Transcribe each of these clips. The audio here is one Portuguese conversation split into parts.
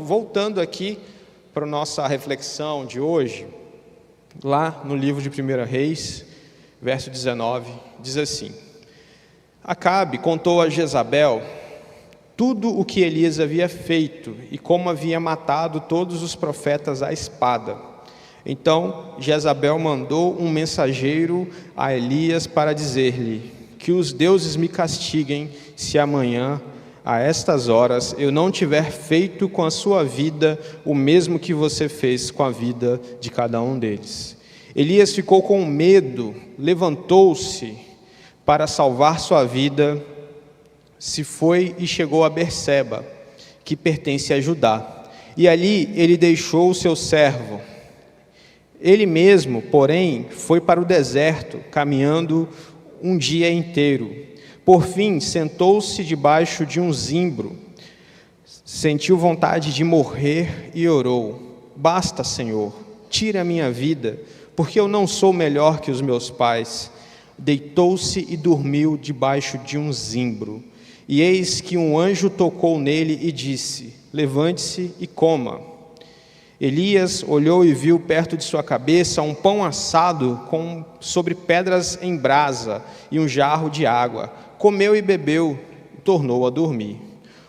voltando aqui para a nossa reflexão de hoje, lá no livro de 1 Reis, verso 19, diz assim: Acabe contou a Jezabel tudo o que Elias havia feito e como havia matado todos os profetas à espada. Então Jezabel mandou um mensageiro a Elias para dizer-lhe: que os deuses me castiguem se amanhã, a estas horas, eu não tiver feito com a sua vida o mesmo que você fez com a vida de cada um deles. Elias ficou com medo, levantou-se para salvar sua vida, se foi e chegou a Berseba, que pertence a Judá, e ali ele deixou o seu servo. Ele mesmo, porém, foi para o deserto, caminhando um dia inteiro. Por fim, sentou-se debaixo de um zimbro, sentiu vontade de morrer e orou: Basta, Senhor, tire a minha vida, porque eu não sou melhor que os meus pais. Deitou-se e dormiu debaixo de um zimbro. E eis que um anjo tocou nele e disse: Levante-se e coma. Elias olhou e viu perto de sua cabeça um pão assado sobre pedras em brasa e um jarro de água. Comeu e bebeu e tornou a dormir.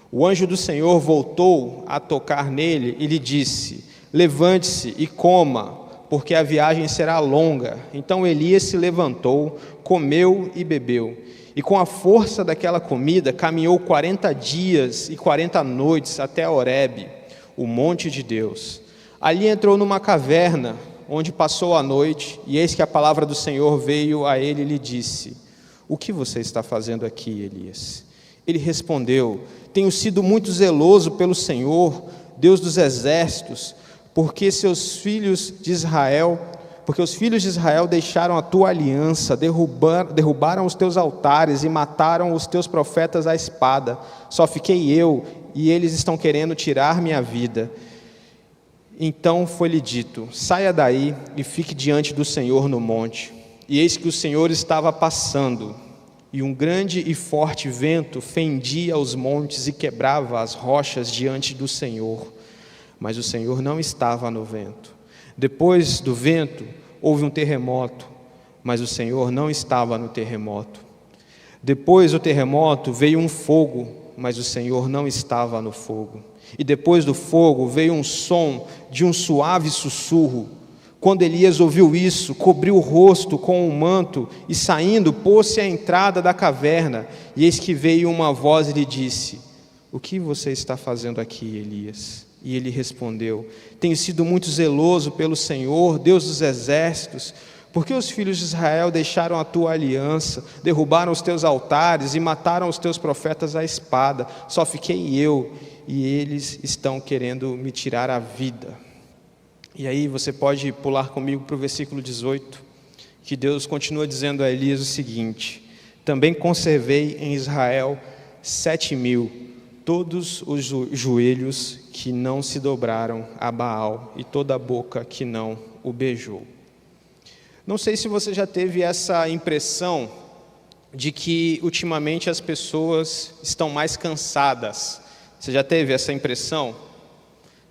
O anjo do Senhor voltou a tocar nele e lhe disse: Levante-se e coma, porque a viagem será longa. Então Elias se levantou, comeu e bebeu. E com a força daquela comida, caminhou 40 dias e 40 noites até Horebe, o monte de Deus. Ali entrou numa caverna, onde passou a noite, e eis que a palavra do Senhor veio a ele e lhe disse: O que você está fazendo aqui, Elias? Ele respondeu: Tenho sido muito zeloso pelo Senhor, Deus dos exércitos, porque os filhos de Israel deixaram a tua aliança, derrubaram os teus altares e mataram os teus profetas à espada. Só fiquei eu, e eles estão querendo tirar minha vida. Então foi-lhe dito: Saia daí e fique diante do Senhor no monte. E eis que o Senhor estava passando, e um grande e forte vento fendia os montes e quebrava as rochas diante do Senhor. Mas o Senhor não estava no vento. Depois do vento, houve um terremoto, mas o Senhor não estava no terremoto. Depois do terremoto, veio um fogo, mas o Senhor não estava no fogo. E depois do fogo, veio um som de um suave sussurro. Quando Elias ouviu isso, cobriu o rosto com um manto e, saindo, pôs-se à entrada da caverna. E eis que veio uma voz e lhe disse: O que você está fazendo aqui, Elias? E ele respondeu: Tenho sido muito zeloso pelo Senhor, Deus dos exércitos, porque os filhos de Israel deixaram a tua aliança, derrubaram os teus altares e mataram os teus profetas à espada. Só fiquei eu, e eles estão querendo me tirar a vida. E aí você pode pular comigo para o versículo 18, que Deus continua dizendo a Elias o seguinte: Também conservei em Israel 7.000, todos os joelhos que não se dobraram a Baal e toda a boca que não o beijou. Não sei se você já teve essa impressão de que ultimamente as pessoas estão mais cansadas. Você já teve essa impressão?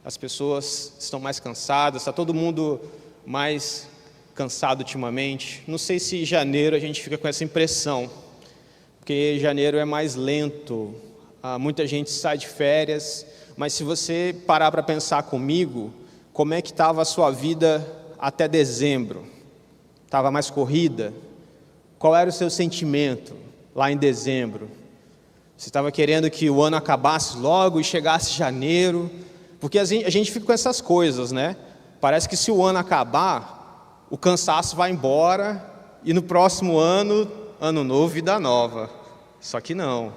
As pessoas estão mais cansadas, está todo mundo mais cansado ultimamente. Não sei se em janeiro a gente fica com essa impressão, porque janeiro é mais lento, muita gente sai de férias. Mas se você parar para pensar comigo, como é que estava a sua vida até dezembro? Estava mais corrida? Qual era o seu sentimento lá em dezembro? Você estava querendo que o ano acabasse logo e chegasse janeiro? Porque a gente fica com essas coisas, né? Parece que se o ano acabar, o cansaço vai embora e no próximo ano, ano novo, vida nova. Só que não.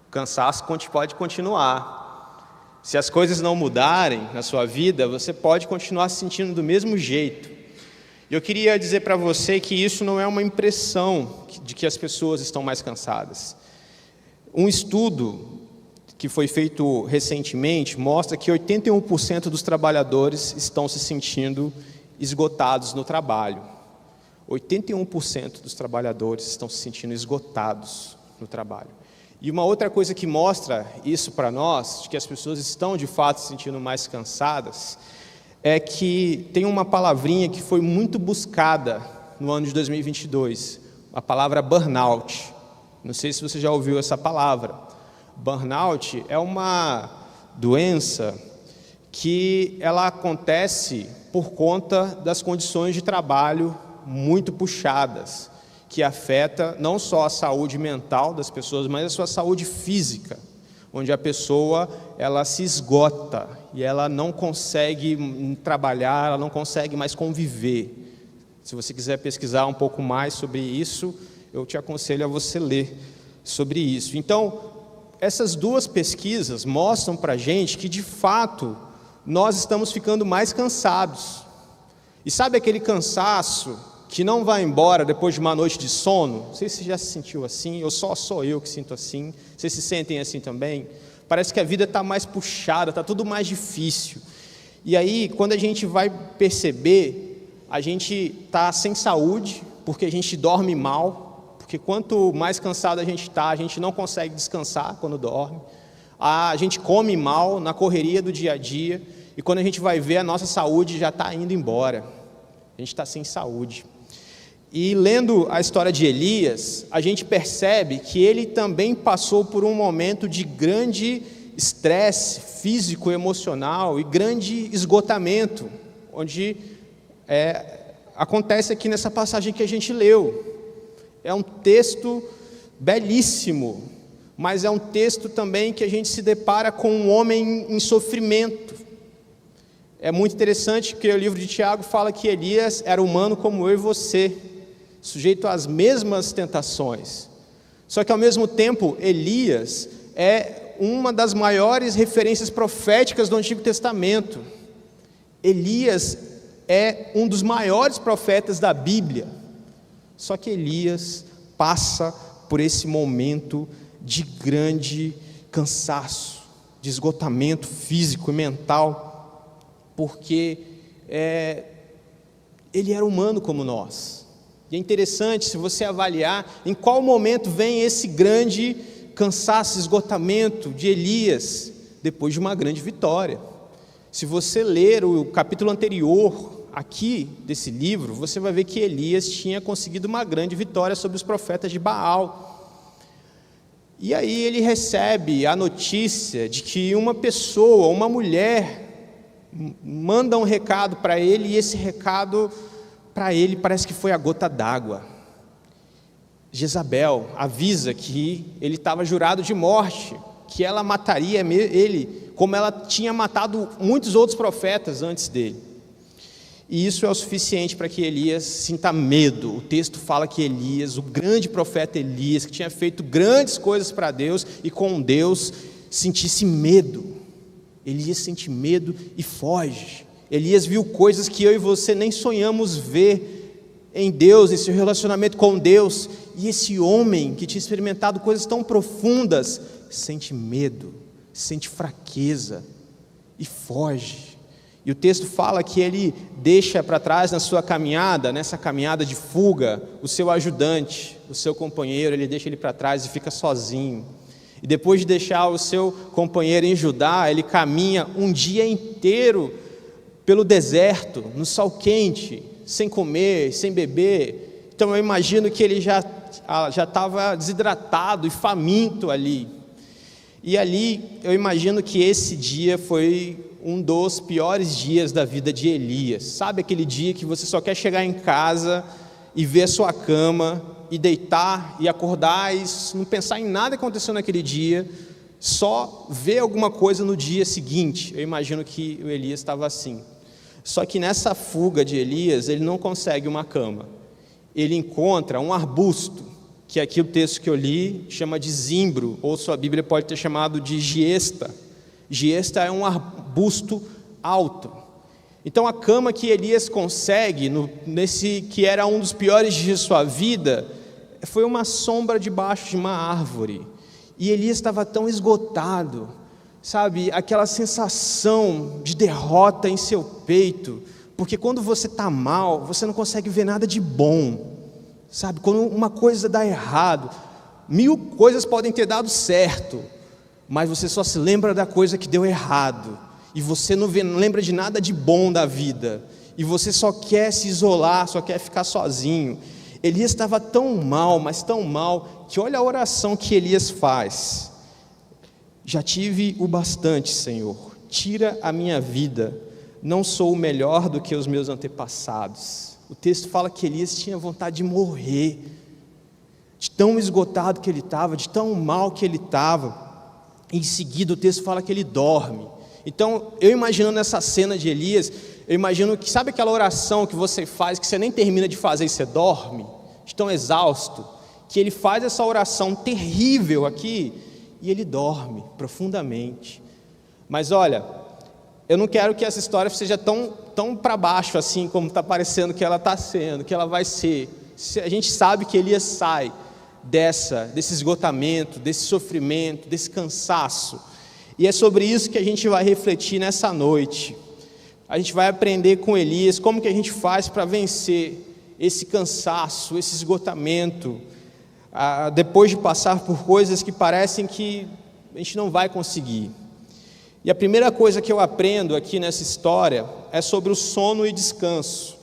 O cansaço pode continuar. Se as coisas não mudarem na sua vida, você pode continuar se sentindo do mesmo jeito. E eu queria dizer para você que isso não é uma impressão de que as pessoas estão mais cansadas. Um estudo que foi feito recentemente mostra que 81% dos trabalhadores estão se sentindo esgotados no trabalho. 81% dos trabalhadores estão se sentindo esgotados no trabalho. E uma outra coisa que mostra isso para nós, de que as pessoas estão de fato se sentindo mais cansadas, é que tem uma palavrinha que foi muito buscada no ano de 2022, a palavra burnout. Não sei se você já ouviu essa palavra. Burnout é uma doença que ela acontece por conta das condições de trabalho muito puxadas, que afeta não só a saúde mental das pessoas, mas a sua saúde física, onde a pessoa ela se esgota e ela não consegue trabalhar, ela não consegue mais conviver. Se você quiser pesquisar um pouco mais sobre isso, eu te aconselho a você ler sobre isso. Então, essas duas pesquisas mostram para a gente que, de fato, nós estamos ficando mais cansados. E sabe aquele cansaço que não vai embora depois de uma noite de sono? Não sei se você já se sentiu assim, ou só sou eu que sinto assim. Vocês se sentem assim também? Parece que a vida está mais puxada, está tudo mais difícil. E aí, quando a gente vai perceber, a gente está sem saúde, porque a gente dorme mal, porque quanto mais cansado a gente não consegue descansar quando dorme. A gente come mal na correria do dia a dia, e quando a gente vai ver, a nossa saúde já está indo embora. A gente está sem saúde. E lendo a história de Elias, a gente percebe que ele também passou por um momento de grande estresse físico, emocional e grande esgotamento, onde acontece aqui nessa passagem que a gente leu. É um texto belíssimo, mas é um texto também que a gente se depara com um homem em sofrimento. É muito interessante que o livro de Tiago fala que Elias era humano como eu e você, sujeito às mesmas tentações. Só que ao mesmo tempo, Elias é uma das maiores referências proféticas do Antigo Testamento. Elias é um dos maiores profetas da Bíblia. Só que Elias passa por esse momento de grande cansaço, de esgotamento físico e mental, porque ele era humano como nós. E é interessante se você avaliar em qual momento vem esse grande cansaço, esgotamento de Elias, depois de uma grande vitória. Se você ler o capítulo anterior aqui desse livro, você vai ver que Elias tinha conseguido uma grande vitória sobre os profetas de Baal. E aí ele recebe a notícia de que uma pessoa, uma mulher, manda um recado para ele, e esse recado para ele parece que foi a gota d'água. Jezabel avisa que ele estava jurado de morte, que ela mataria ele, como ela tinha matado muitos outros profetas antes dele. E isso é o suficiente para que Elias sinta medo. O texto fala que Elias, o grande profeta Elias, que tinha feito grandes coisas para Deus e com Deus, sentisse medo. Elias sente medo e foge. Elias viu coisas que eu e você nem sonhamos ver em Deus, em seu relacionamento com Deus. E esse homem que tinha experimentado coisas tão profundas, sente medo, sente fraqueza e foge. E o texto fala que ele deixa para trás na sua caminhada, nessa caminhada de fuga, o seu ajudante, o seu companheiro, ele deixa ele para trás e fica sozinho. E depois de deixar o seu companheiro em Judá, ele caminha um dia inteiro pelo deserto, no sol quente, sem comer, sem beber. Então eu imagino que ele já estava desidratado e faminto ali. E ali eu imagino que esse dia foi um dos piores dias da vida de Elias. Sabe aquele dia que você só quer chegar em casa e ver a sua cama, e deitar e acordar e não pensar em nada que aconteceu naquele dia, só ver alguma coisa no dia seguinte? Eu imagino que o Elias estava assim. Só que nessa fuga de Elias, ele não consegue uma cama. Ele encontra um arbusto, que aqui o texto que eu li chama de zimbro, ou sua Bíblia pode ter chamado de giesta. Giesta é um arbusto alto. Então a cama que Elias consegue, nesse que era um dos piores dias de sua vida, foi uma sombra debaixo de uma árvore. E Elias estava tão esgotado, sabe, aquela sensação de derrota em seu peito, porque quando você está mal, você não consegue ver nada de bom, sabe, quando uma coisa dá errado, 1000 coisas podem ter dado certo, mas você só se lembra da coisa que deu errado, e você não lembra de nada de bom da vida, e você só quer se isolar, só quer ficar sozinho. Elias estava tão mal, mas tão mal, que olha a oração que Elias faz: já tive o bastante, Senhor, tira a minha vida, não sou melhor do que os meus antepassados. O texto fala que Elias tinha vontade de morrer, de tão esgotado que ele estava, de tão mal que ele estava. Em seguida o texto fala que ele dorme. Então, eu imaginando essa cena de Elias, eu imagino que, sabe aquela oração que você faz, que você nem termina de fazer e você dorme, de tão exausto, que ele faz essa oração terrível aqui, e ele dorme profundamente. Mas olha, eu não quero que essa história seja tão para baixo assim, como está parecendo que ela está sendo, que ela vai ser. A gente sabe que Elias sai desse esgotamento, desse sofrimento, desse cansaço, e é sobre isso que a gente vai refletir nessa noite. A gente vai aprender com Elias como que a gente faz para vencer esse cansaço, esse esgotamento, depois de passar por coisas que parecem que a gente não vai conseguir. E a primeira coisa que eu aprendo aqui nessa história é sobre o sono e descanso,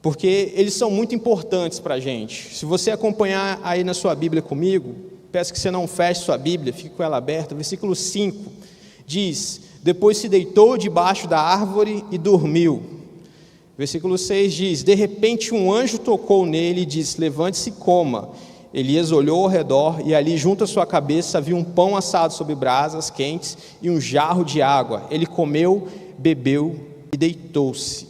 porque eles são muito importantes para a gente. Se você acompanhar aí na sua Bíblia comigo, peço que você não feche sua Bíblia, fique com ela aberta. Versículo 5 diz: depois se deitou debaixo da árvore e dormiu. Versículo 6 diz: de repente um anjo tocou nele e disse: levante-se e coma. Elias olhou ao redor e ali junto à sua cabeça havia um pão assado sobre brasas quentes e um jarro de água. Ele comeu, bebeu e deitou-se.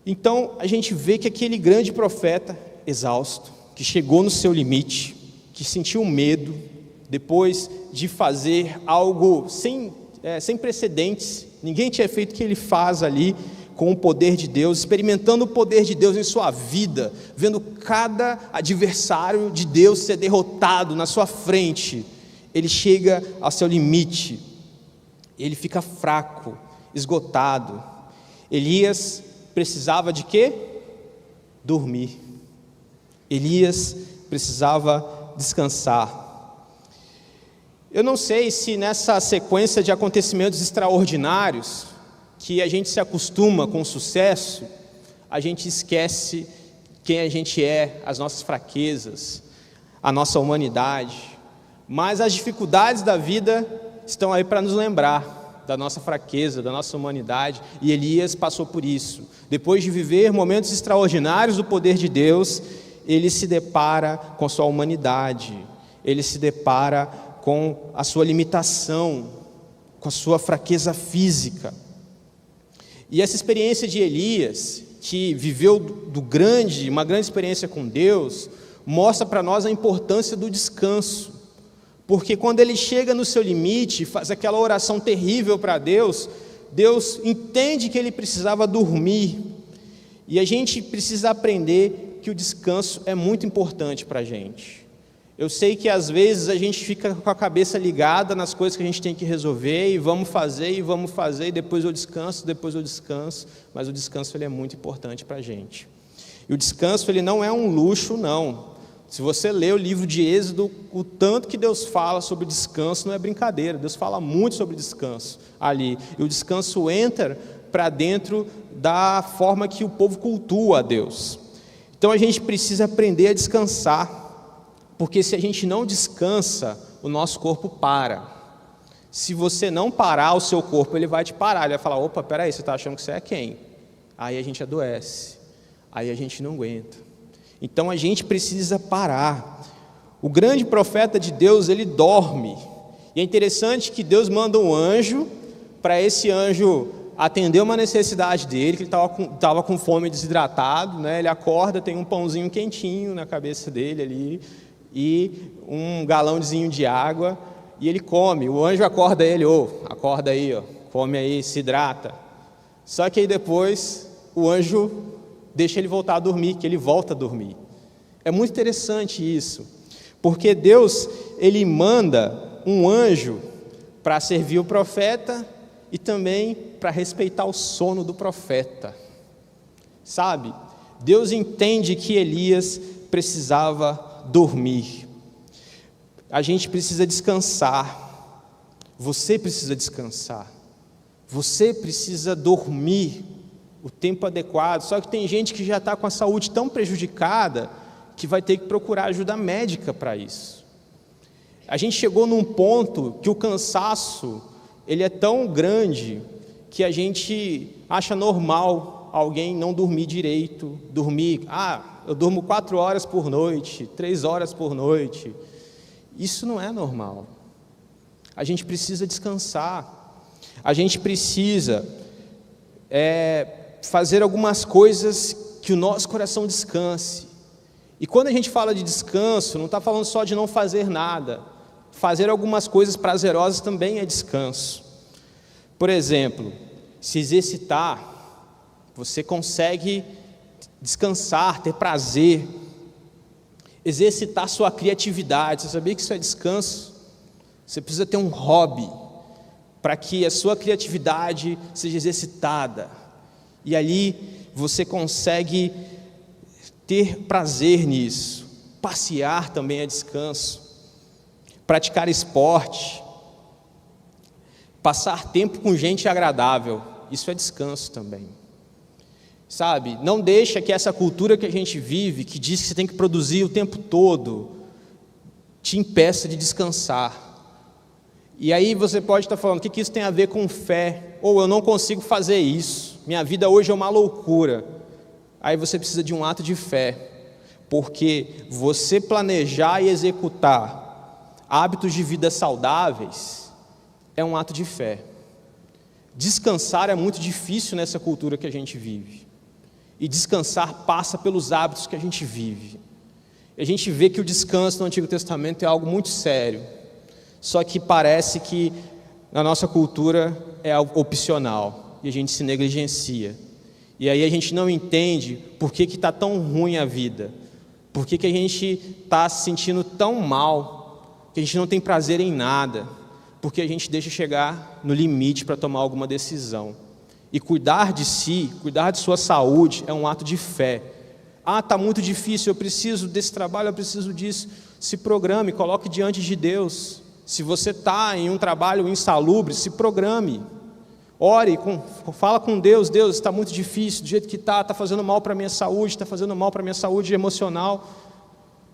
Então a gente vê que aquele grande profeta exausto, que chegou no seu limite, que sentiu medo, depois de fazer algo sem precedentes, ninguém tinha feito o que ele faz ali, com o poder de Deus, experimentando o poder de Deus em sua vida, vendo cada adversário de Deus ser derrotado na sua frente, ele chega ao seu limite, ele fica fraco, esgotado. Elias precisava de quê? Dormir. Elias precisava descansar. Eu não sei se nessa sequência de acontecimentos extraordinários, que a gente se acostuma com o sucesso, a gente esquece quem a gente é, as nossas fraquezas, a nossa humanidade. Mas as dificuldades da vida estão aí para nos lembrar da nossa fraqueza, da nossa humanidade, e Elias passou por isso. Depois de viver momentos extraordinários do poder de Deus, ele se depara com sua humanidade, ele se depara com a sua limitação, com a sua fraqueza física. E essa experiência de Elias, que viveu uma grande experiência com Deus, mostra para nós a importância do descanso. Porque quando ele chega no seu limite, faz aquela oração terrível para Deus, Deus entende que ele precisava dormir. E a gente precisa aprender que o descanso é muito importante para a gente. Eu sei que às vezes a gente fica com a cabeça ligada nas coisas que a gente tem que resolver, e vamos fazer, e depois eu descanso, mas o descanso ele é muito importante para a gente. E o descanso ele não é um luxo, não. Se você ler o livro de Êxodo, o tanto que Deus fala sobre descanso não é brincadeira, Deus fala muito sobre descanso ali, e o descanso entra para dentro da forma que o povo cultua a Deus. Então a gente precisa aprender a descansar, porque se a gente não descansa, o nosso corpo para. Se você não parar, o seu corpo ele vai te parar, ele vai falar: opa, peraí, você está achando que você é quem? Aí a gente adoece, aí a gente não aguenta. Então a gente precisa parar. O grande profeta de Deus, ele dorme, e é interessante que Deus manda um anjo, para esse anjo atender uma necessidade dele, que ele estava com fome, desidratado, né? Ele acorda, tem um pãozinho quentinho na cabeça dele ali, e um galãozinho de água, e ele come. O anjo acorda ele: acorda aí, come aí, se hidrata. Só que aí depois o anjo deixa ele voltar a dormir, que ele volta a dormir. É muito interessante isso, porque Deus ele manda um anjo para servir o profeta e também para respeitar o sono do profeta. Sabe, Deus entende que Elias precisava dormir. A gente precisa descansar. Você precisa descansar. Você precisa dormir o tempo adequado. Só que tem gente que já está com a saúde tão prejudicada que vai ter que procurar ajuda médica para isso. A gente chegou num ponto que o cansaço ele é tão grande que a gente acha normal alguém não dormir direito, eu durmo 4 horas por noite, 3 horas por noite. Isso não é normal. A gente precisa descansar. A gente precisa fazer algumas coisas que o nosso coração descanse. E quando a gente fala de descanso, não está falando só de não fazer nada. Fazer algumas coisas prazerosas também é descanso. Por exemplo, se exercitar, você consegue descansar, ter prazer, exercitar sua criatividade. Você sabia que isso é descanso? Você precisa ter um hobby para que a sua criatividade seja exercitada. E ali você consegue ter prazer nisso. Passear também é descanso. Praticar esporte. Passar tempo com gente agradável. Isso é descanso também. Sabe, não deixa que essa cultura que a gente vive, que diz que você tem que produzir o tempo todo, te impeça de descansar. E aí você pode estar falando, o que isso tem a ver com fé? Ou eu não consigo fazer isso, minha vida hoje é uma loucura. Aí você precisa de um ato de fé, porque você planejar e executar hábitos de vida saudáveis é um ato de fé. Descansar é muito difícil nessa cultura que a gente vive. E descansar passa pelos hábitos que a gente vive. E a gente vê que o descanso no Antigo Testamento é algo muito sério. Só que parece que na nossa cultura é algo opcional. E a gente se negligencia. E aí a gente não entende por que está tão ruim a vida. Por que a gente está se sentindo tão mal. Que a gente não tem prazer em nada. Porque a gente deixa chegar no limite para tomar alguma decisão. E cuidar de si, cuidar de sua saúde é um ato de fé. Está muito difícil, eu preciso desse trabalho, eu preciso disso. Se programe, coloque diante de Deus. Se você está em um trabalho insalubre, se programe. Ore, fala com Deus, Deus, está muito difícil, do jeito que está fazendo mal para a minha saúde, está fazendo mal para a minha saúde emocional.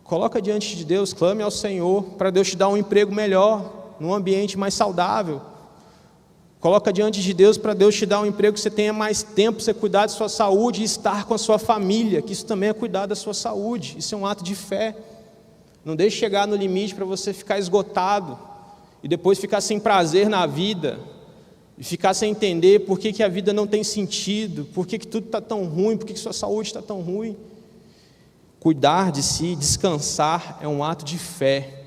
Coloca diante de Deus, clame ao Senhor, para Deus te dar um emprego melhor, num ambiente mais saudável. Coloca diante de Deus para Deus te dar um emprego que você tenha mais tempo para você cuidar da sua saúde e estar com a sua família, que isso também é cuidar da sua saúde. Isso é um ato de fé. Não deixe chegar no limite para você ficar esgotado e depois ficar sem prazer na vida e ficar sem entender por que a vida não tem sentido, por que tudo está tão ruim, por que sua saúde está tão ruim. Cuidar de si, descansar é um ato de fé.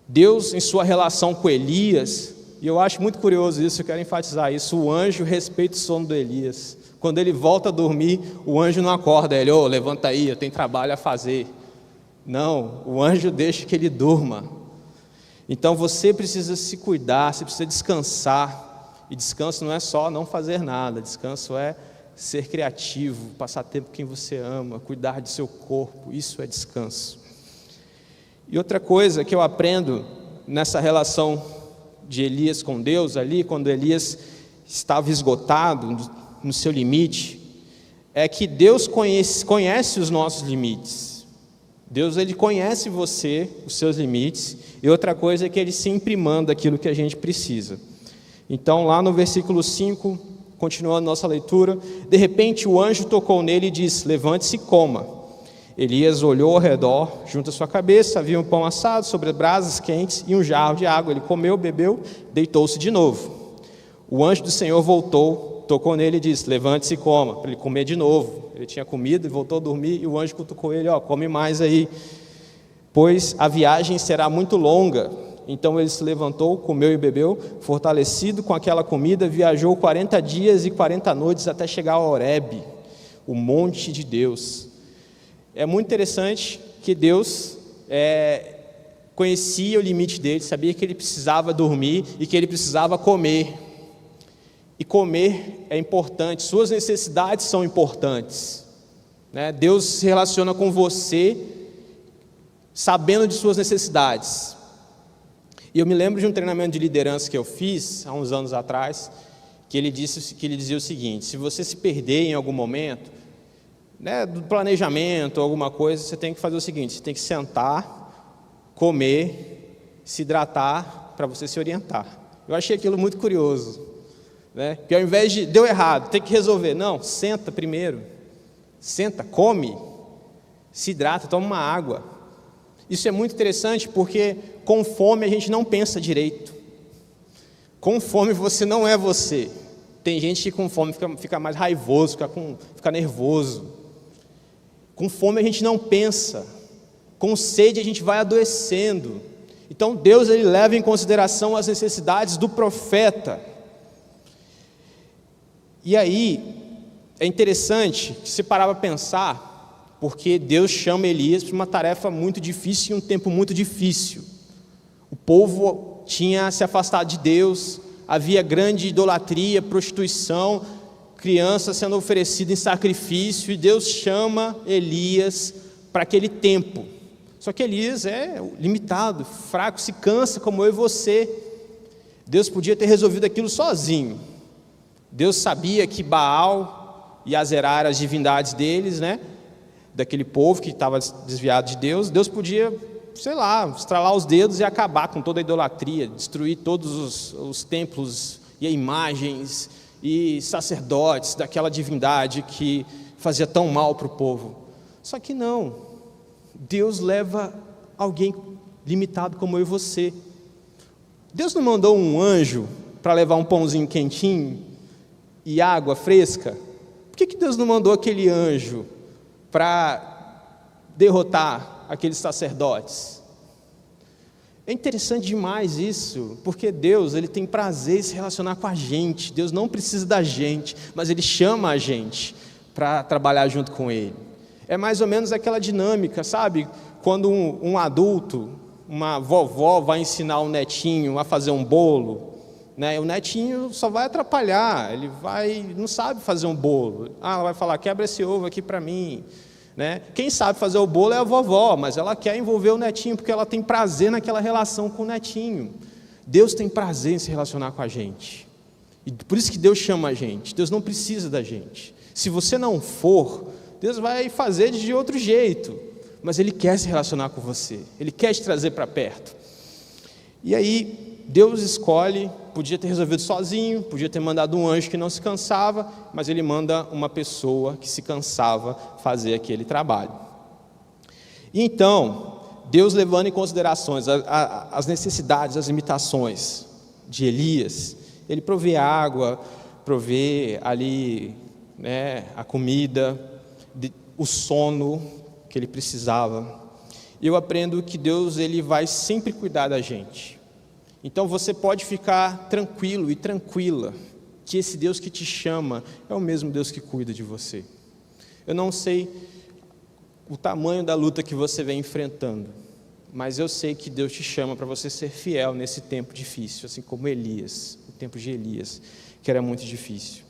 Deus, em sua relação com Elias, e eu acho muito curioso isso, eu quero enfatizar isso, o anjo respeita o sono do Elias. Quando ele volta a dormir, o anjo não acorda ele, levanta aí, eu tenho trabalho a fazer. Não, o anjo deixa que ele durma. Então você precisa se cuidar, você precisa descansar. E descanso não é só não fazer nada, descanso é ser criativo, passar tempo com quem você ama, cuidar de seu corpo, isso é descanso. E outra coisa que eu aprendo nessa relação de Elias com Deus ali, quando Elias estava esgotado no seu limite, é que Deus conhece os nossos limites. Deus, ele conhece você, os seus limites, e outra coisa é que ele sempre manda aquilo que a gente precisa. Então lá no versículo 5, continuando nossa leitura, de repente o anjo tocou nele e disse, levante-se e coma. Elias olhou ao redor, junto à sua cabeça, havia um pão assado sobre brasas quentes e um jarro de água. Ele comeu, bebeu, deitou-se de novo. O anjo do Senhor voltou, tocou nele e disse, levante-se e coma, para ele comer de novo. Ele tinha comido e voltou a dormir, e o anjo cutucou ele, come mais aí, pois a viagem será muito longa. Então ele se levantou, comeu e bebeu, fortalecido com aquela comida, viajou 40 dias e 40 noites até chegar a Horebe, o monte de Deus. É muito interessante que Deus conhecia o limite dele, sabia que ele precisava dormir e que ele precisava comer. E comer é importante, suas necessidades são importantes, né? Deus se relaciona com você sabendo de suas necessidades. E eu me lembro de um treinamento de liderança que eu fiz há uns anos atrás, que ele dizia o seguinte: se você se perder em algum momento, né, do planejamento, alguma coisa, você tem que fazer o seguinte: você tem que sentar, comer, se hidratar, para você se orientar. Eu achei aquilo muito curioso, né? Que ao invés de deu errado, tem que resolver, não, senta primeiro, senta, come, se hidrata, toma uma água. Isso é muito interessante porque com fome a gente não pensa direito. Com fome você não é você. Tem gente que com fome fica mais raivoso, fica nervoso. Com fome a gente não pensa. Com sede a gente vai adoecendo. Então Deus, ele leva em consideração as necessidades do profeta. E aí é interessante que se parar para pensar, porque Deus chama Elias para uma tarefa muito difícil e um tempo muito difícil. O povo tinha se afastado de Deus, havia grande idolatria, prostituição, crianças sendo oferecidas em sacrifício, e Deus chama Elias para aquele tempo. Só que Elias é limitado, fraco, se cansa como eu e você. Deus podia ter resolvido aquilo sozinho. Deus sabia que Baal e Azerá eram as divindades deles, né? Daquele povo que estava desviado de Deus. Deus podia, sei lá, estralar os dedos e acabar com toda a idolatria, destruir todos os templos e imagens e sacerdotes daquela divindade que fazia tão mal para o povo. Só que não, Deus leva alguém limitado como eu e você. Deus não mandou um anjo para levar um pãozinho quentinho e água fresca? Por que Deus não mandou aquele anjo para derrotar aqueles sacerdotes? É interessante demais isso, porque Deus, ele tem prazer em se relacionar com a gente. Deus não precisa da gente, mas ele chama a gente para trabalhar junto com ele. É mais ou menos aquela dinâmica, sabe? Quando um adulto, uma vovó vai ensinar um netinho a fazer um bolo, né? O netinho só vai atrapalhar, ele não sabe fazer um bolo. Ela vai falar: quebra esse ovo aqui para mim. Né? Quem sabe fazer o bolo é a vovó, mas ela quer envolver o netinho, porque ela tem prazer naquela relação com o netinho. Deus tem prazer em se relacionar com a gente, e por isso que Deus chama a gente. Deus não precisa da gente. Se você não for, Deus vai fazer de outro jeito, mas Ele quer se relacionar com você, Ele quer te trazer para perto. E aí Deus escolhe, podia ter resolvido sozinho, podia ter mandado um anjo que não se cansava, mas Ele manda uma pessoa que se cansava fazer aquele trabalho. E então, Deus, levando em consideração as necessidades, as limitações de Elias, Ele provê água, provê ali, né, a comida, o sono que ele precisava. E eu aprendo que Deus, ele vai sempre cuidar da gente. Então você pode ficar tranquilo e tranquila, que esse Deus que te chama é o mesmo Deus que cuida de você. Eu não sei o tamanho da luta que você vem enfrentando, mas eu sei que Deus te chama para você ser fiel nesse tempo difícil, assim como Elias, o tempo de Elias, que era muito difícil.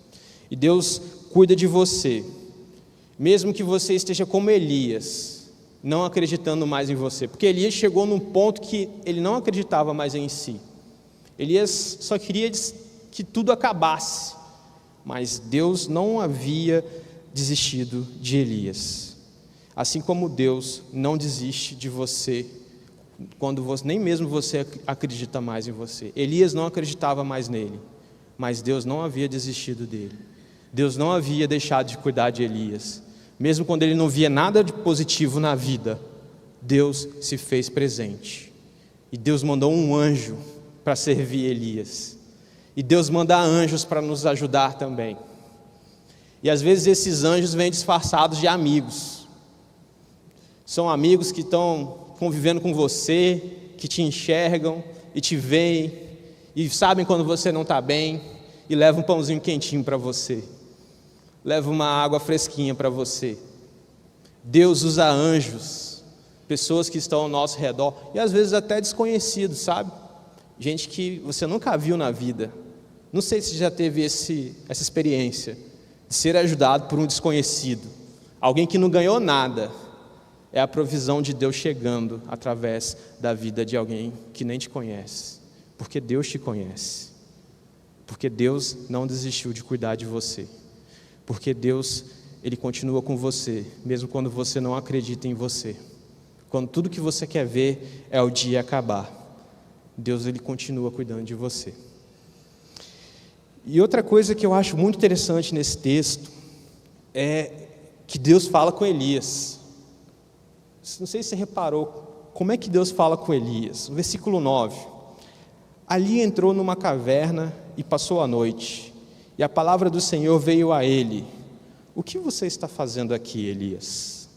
E Deus cuida de você, mesmo que você esteja como Elias, não acreditando mais em você, porque Elias chegou num ponto que ele não acreditava mais em si. Elias só queria que tudo acabasse, mas Deus não havia desistido de Elias. Assim como Deus não desiste de você quando nem mesmo você acredita mais em você. Elias não acreditava mais nele, mas Deus não havia desistido dele. Deus não havia deixado de cuidar de Elias. Mesmo quando ele não via nada de positivo na vida, Deus se fez presente. E Deus mandou um anjo para servir Elias. E Deus manda anjos para nos ajudar também. E às vezes esses anjos vêm disfarçados de amigos. São amigos que estão convivendo com você, que te enxergam e te veem, e sabem quando você não está bem, e levam um pãozinho quentinho para você. Leva uma água fresquinha para você. Deus usa anjos, pessoas que estão ao nosso redor, e às vezes até desconhecidos, sabe? Gente que você nunca viu na vida. Não sei se já teve essa experiência de ser ajudado por um desconhecido, alguém que não ganhou nada, é a provisão de Deus chegando através da vida de alguém que nem te conhece, porque Deus te conhece, porque Deus não desistiu de cuidar de você, porque Deus, Ele continua com você, mesmo quando você não acredita em você, quando tudo que você quer ver é o dia acabar, Deus, Ele continua cuidando de você. E outra coisa que eu acho muito interessante nesse texto é que Deus fala com Elias. Não sei se você reparou como é que Deus fala com Elias. No versículo 9: ali entrou numa caverna e passou a noite, e a palavra do Senhor veio a ele: o que você está fazendo aqui, Elias?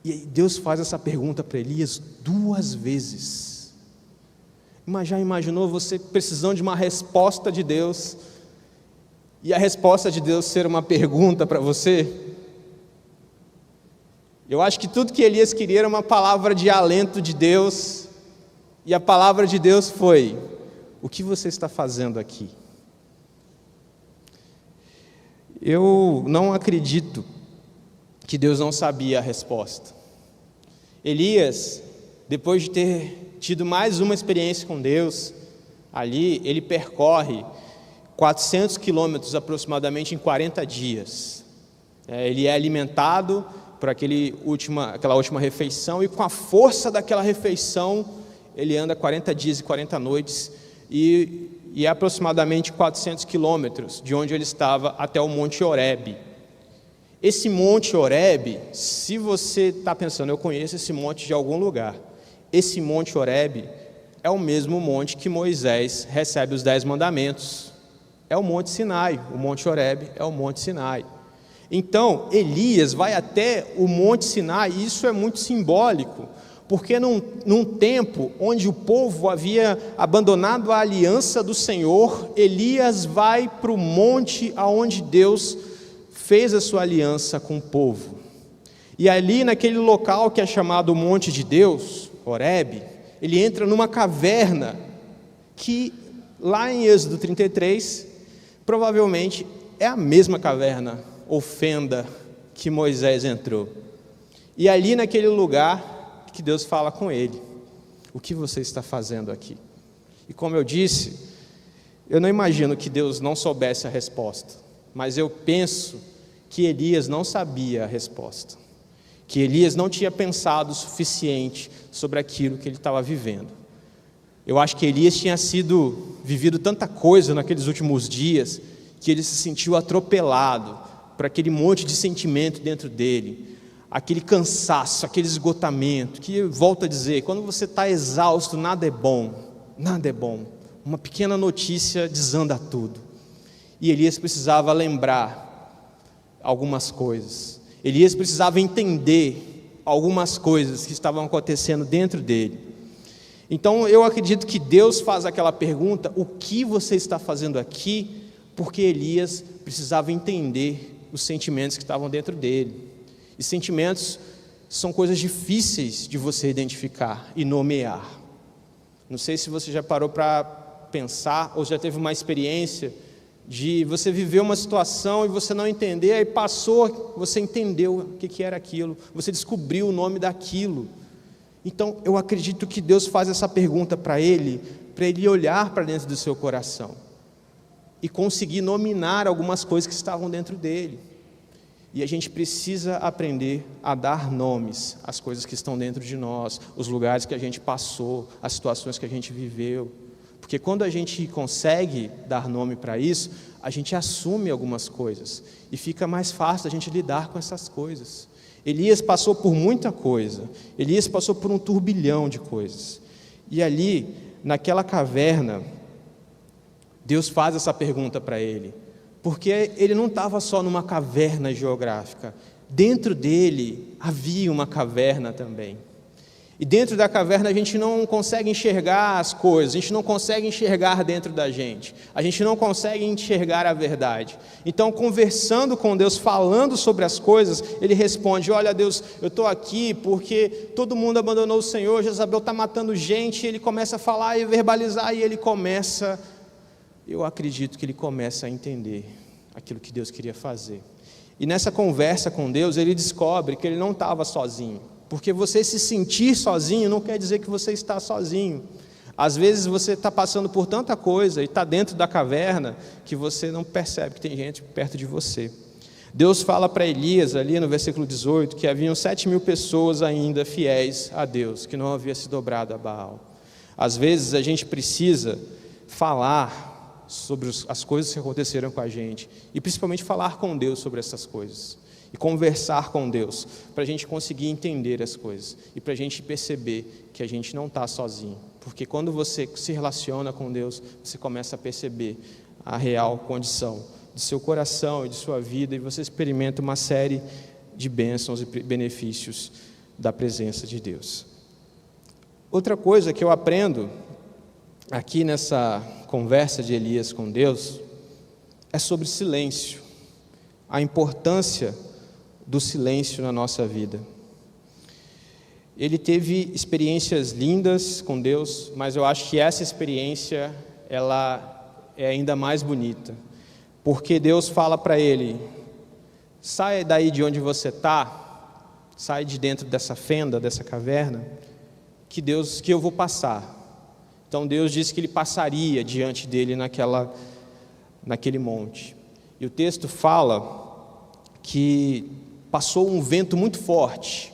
E aí Deus faz essa pergunta para Elias 2 vezes. Já imaginou você precisando de uma resposta de Deus, e a resposta de Deus ser uma pergunta para você? Eu acho que tudo que Elias queria era uma palavra de alento de Deus, e a palavra de Deus foi: o que você está fazendo aqui? Eu não acredito que Deus não sabia a resposta. Elias, depois de ter tido mais uma experiência com Deus, ali ele percorre 400 quilômetros aproximadamente em 40 dias. Ele é alimentado por aquela última refeição, e com a força daquela refeição, ele anda 40 dias e 40 noites, e é aproximadamente 400 quilômetros de onde ele estava até o Monte Horebe. Esse Monte Horebe, se você está pensando, eu conheço esse monte de algum lugar, esse Monte Horebe é o mesmo monte que Moisés recebe os 10 mandamentos, é o Monte Sinai, o Monte Horebe é o Monte Sinai. Então, Elias vai até o Monte Sinai, e isso é muito simbólico, porque num tempo onde o povo havia abandonado a aliança do Senhor, Elias vai para o monte aonde Deus fez a sua aliança com o povo. E ali naquele local que é chamado Monte de Deus, Horebe, ele entra numa caverna que lá em Êxodo 33, provavelmente é a mesma caverna ou fenda que Moisés entrou. E ali naquele lugar que Deus fala com ele: o que você está fazendo aqui? E como eu disse, eu não imagino que Deus não soubesse a resposta, mas eu penso que Elias não sabia a resposta, que Elias não tinha pensado o suficiente sobre aquilo que ele estava vivendo. Eu acho que Elias tinha vivido tanta coisa naqueles últimos dias, que ele se sentiu atropelado por aquele monte de sentimento dentro dele, aquele cansaço, aquele esgotamento, que, volto a dizer, quando você está exausto, nada é bom, uma pequena notícia desanda tudo. E Elias precisava lembrar algumas coisas, Elias precisava entender algumas coisas que estavam acontecendo dentro dele. Então eu acredito que Deus faz aquela pergunta: o que você está fazendo aqui? Porque Elias precisava entender os sentimentos que estavam dentro dele. E sentimentos são coisas difíceis de você identificar e nomear. Não sei se você já parou para pensar, ou já teve uma experiência de você viver uma situação e você não entender, aí passou, você entendeu o que era aquilo, você descobriu o nome daquilo. Então eu acredito que Deus faz essa pergunta para ele olhar para dentro do seu coração e conseguir nominar algumas coisas que estavam dentro dele. E a gente precisa aprender a dar nomes às coisas que estão dentro de nós, os lugares que a gente passou, as situações que a gente viveu. Porque quando a gente consegue dar nome para isso, a gente assume algumas coisas e fica mais fácil a gente lidar com essas coisas. Elias passou por muita coisa, Elias passou por um turbilhão de coisas. E ali, naquela caverna, Deus faz essa pergunta para ele, porque ele não estava só numa caverna geográfica, dentro dele havia uma caverna também. E dentro da caverna a gente não consegue enxergar as coisas, a gente não consegue enxergar dentro da gente, a gente não consegue enxergar a verdade. Então, conversando com Deus, falando sobre as coisas, ele responde: olha Deus, eu estou aqui porque todo mundo abandonou o Senhor, Jezabel está matando gente. E ele começa a falar e verbalizar, e eu acredito que ele começa a entender aquilo que Deus queria fazer. E nessa conversa com Deus, ele descobre que ele não estava sozinho. Porque você se sentir sozinho não quer dizer que você está sozinho. Às vezes você está passando por tanta coisa e está dentro da caverna que você não percebe que tem gente perto de você. Deus fala para Elias, ali no versículo 18, que haviam 7.000 pessoas ainda fiéis a Deus, que não havia se dobrado a Baal. Às vezes a gente precisa falar sobre as coisas que aconteceram com a gente, e principalmente falar com Deus sobre essas coisas, e conversar com Deus, para a gente conseguir entender as coisas, e para a gente perceber que a gente não está sozinho. Porque quando você se relaciona com Deus, você começa a perceber a real condição do seu coração e de sua vida, e você experimenta uma série de bênçãos e benefícios da presença de Deus. Outra coisa que eu aprendo aqui nessa conversa de Elias com Deus é sobre silêncio, a importância do silêncio na nossa vida. Ele teve experiências lindas com Deus, mas eu acho que essa experiência ela é ainda mais bonita, porque Deus fala para ele: sai daí de onde você está, sai de dentro dessa fenda, dessa caverna, que eu vou passar. Então Deus disse que ele passaria diante dele naquele monte. E o texto fala que passou um vento muito forte,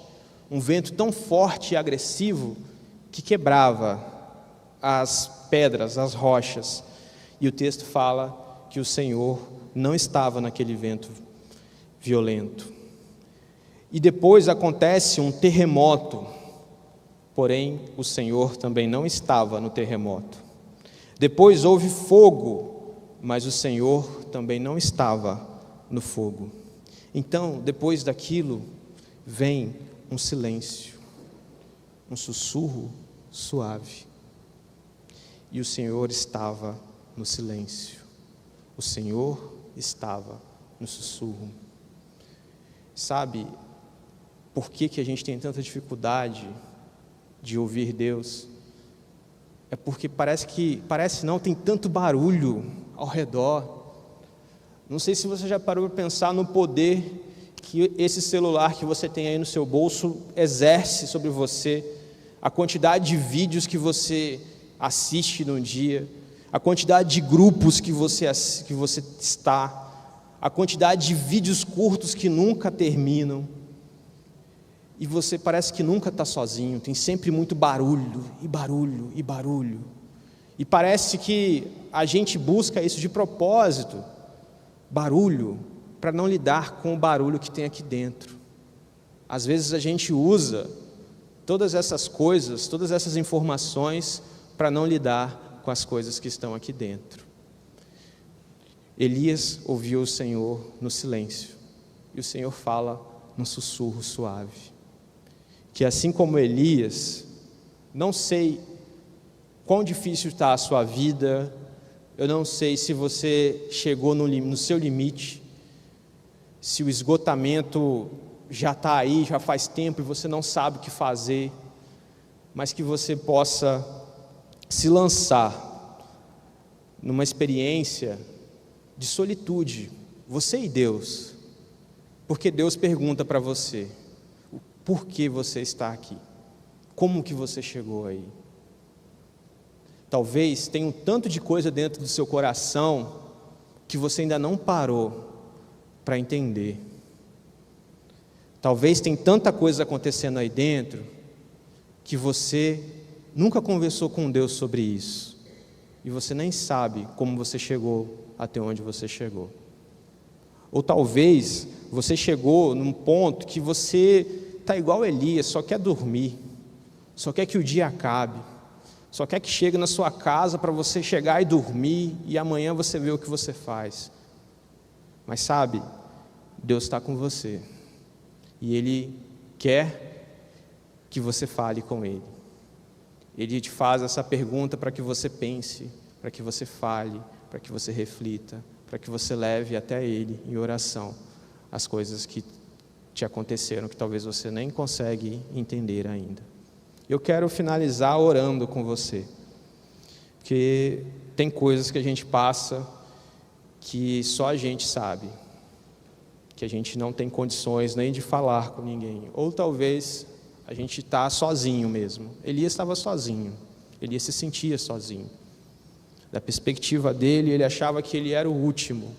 um vento tão forte e agressivo que quebrava as pedras, as rochas. E o texto fala que o Senhor não estava naquele vento violento. E depois acontece um terremoto, porém o Senhor também não estava no terremoto. Depois houve fogo, mas o Senhor também não estava no fogo. Então, depois daquilo, vem um silêncio, um sussurro suave. E o Senhor estava no silêncio. O Senhor estava no sussurro. Sabe por que a gente tem tanta dificuldade de ouvir Deus? É porque parece não, tem tanto barulho ao redor. Não sei se você já parou para pensar no poder que esse celular que você tem aí no seu bolso exerce sobre você, a quantidade de vídeos que você assiste num dia, a quantidade de grupos que você está, a quantidade de vídeos curtos que nunca terminam, e você parece que nunca está sozinho, tem sempre muito barulho, e barulho, e barulho, e parece que a gente busca isso de propósito, barulho, para não lidar com o barulho que tem aqui dentro. Às vezes a gente usa todas essas coisas, todas essas informações, para não lidar com as coisas que estão aqui dentro. Elias ouviu o Senhor no silêncio, e o Senhor fala num sussurro suave, que assim como Elias, não sei quão difícil está a sua vida, eu não sei se você chegou no seu limite, se o esgotamento já está aí, já faz tempo e você não sabe o que fazer, mas que você possa se lançar numa experiência de solitude, você e Deus, porque Deus pergunta para você, por que você está aqui? Como que você chegou aí? Talvez tenha um tanto de coisa dentro do seu coração que você ainda não parou para entender. Talvez tenha tanta coisa acontecendo aí dentro que você nunca conversou com Deus sobre isso, e você nem sabe como você chegou até onde você chegou. Ou talvez você chegou num ponto que você está igual Elias, só quer dormir, só quer que o dia acabe, só quer que chegue na sua casa para você chegar e dormir, e amanhã você vê o que você faz. Mas sabe, Deus está com você, e Ele quer que você fale com Ele. Ele te faz essa pergunta para que você pense, para que você fale, para que você reflita, para que você leve até Ele em oração as coisas que te aconteceram, que talvez você nem consegue entender ainda. Eu quero finalizar orando com você, porque tem coisas que a gente passa que só a gente sabe, que a gente não tem condições nem de falar com ninguém, ou talvez a gente está sozinho mesmo. Elias estava sozinho, Elias se sentia sozinho. Da perspectiva dele, ele achava que ele era o último.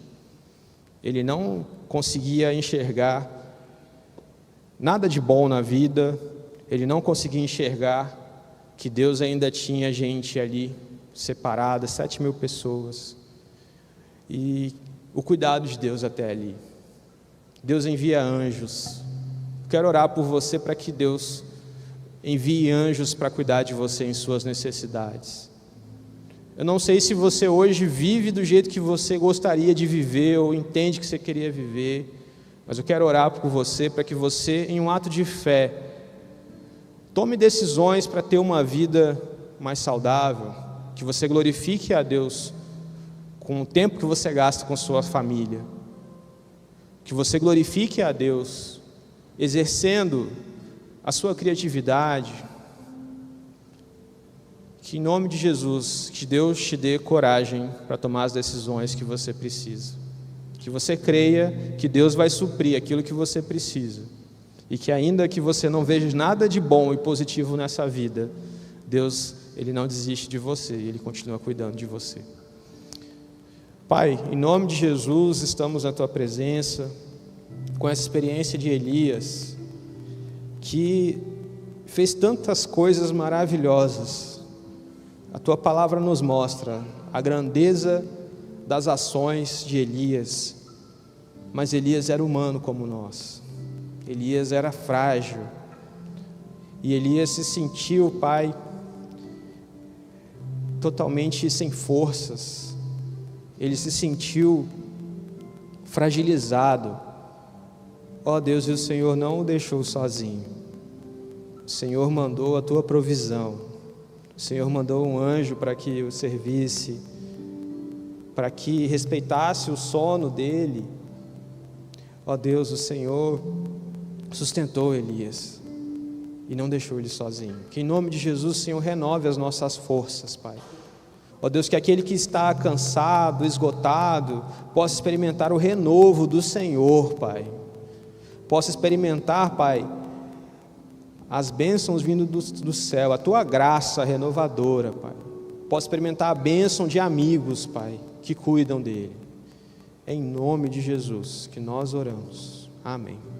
Ele não conseguia enxergar nada de bom na vida, ele não conseguia enxergar que Deus ainda tinha gente ali separada, 7.000 pessoas, e o cuidado de Deus até ali. Deus envia anjos. Quero orar por você para que Deus envie anjos para cuidar de você em suas necessidades. Eu não sei se você hoje vive do jeito que você gostaria de viver ou entende que você queria viver, mas eu quero orar por você para que você, em um ato de fé, tome decisões para ter uma vida mais saudável, que você glorifique a Deus com o tempo que você gasta com sua família, que você glorifique a Deus exercendo a sua criatividade, que em nome de Jesus, que Deus te dê coragem para tomar as decisões que você precisa, que você creia que Deus vai suprir aquilo que você precisa, e que ainda que você não veja nada de bom e positivo nessa vida, Deus, Ele não desiste de você, Ele continua cuidando de você. Pai, em nome de Jesus, estamos na Tua presença, com essa experiência de Elias, que fez tantas coisas maravilhosas. A Tua palavra nos mostra a grandeza das ações de Elias, mas Elias era humano como nós, Elias era frágil, e Elias se sentiu, Pai, totalmente sem forças. Ele se sentiu fragilizado. Ó Deus, e o Senhor não o deixou sozinho. O Senhor mandou a Tua provisão. O Senhor mandou um anjo para que o servisse, para que respeitasse o sono dele. Ó Deus, o Senhor sustentou Elias e não deixou ele sozinho. Que em nome de Jesus, Senhor, renove as nossas forças, Pai. Ó Deus, que aquele que está cansado, esgotado, possa experimentar o renovo do Senhor, Pai. Possa experimentar, Pai, as bênçãos vindo do céu, a Tua graça renovadora, Pai. Possa experimentar a bênção de amigos, Pai, que cuidam dele. É em nome de Jesus que nós oramos. Amém.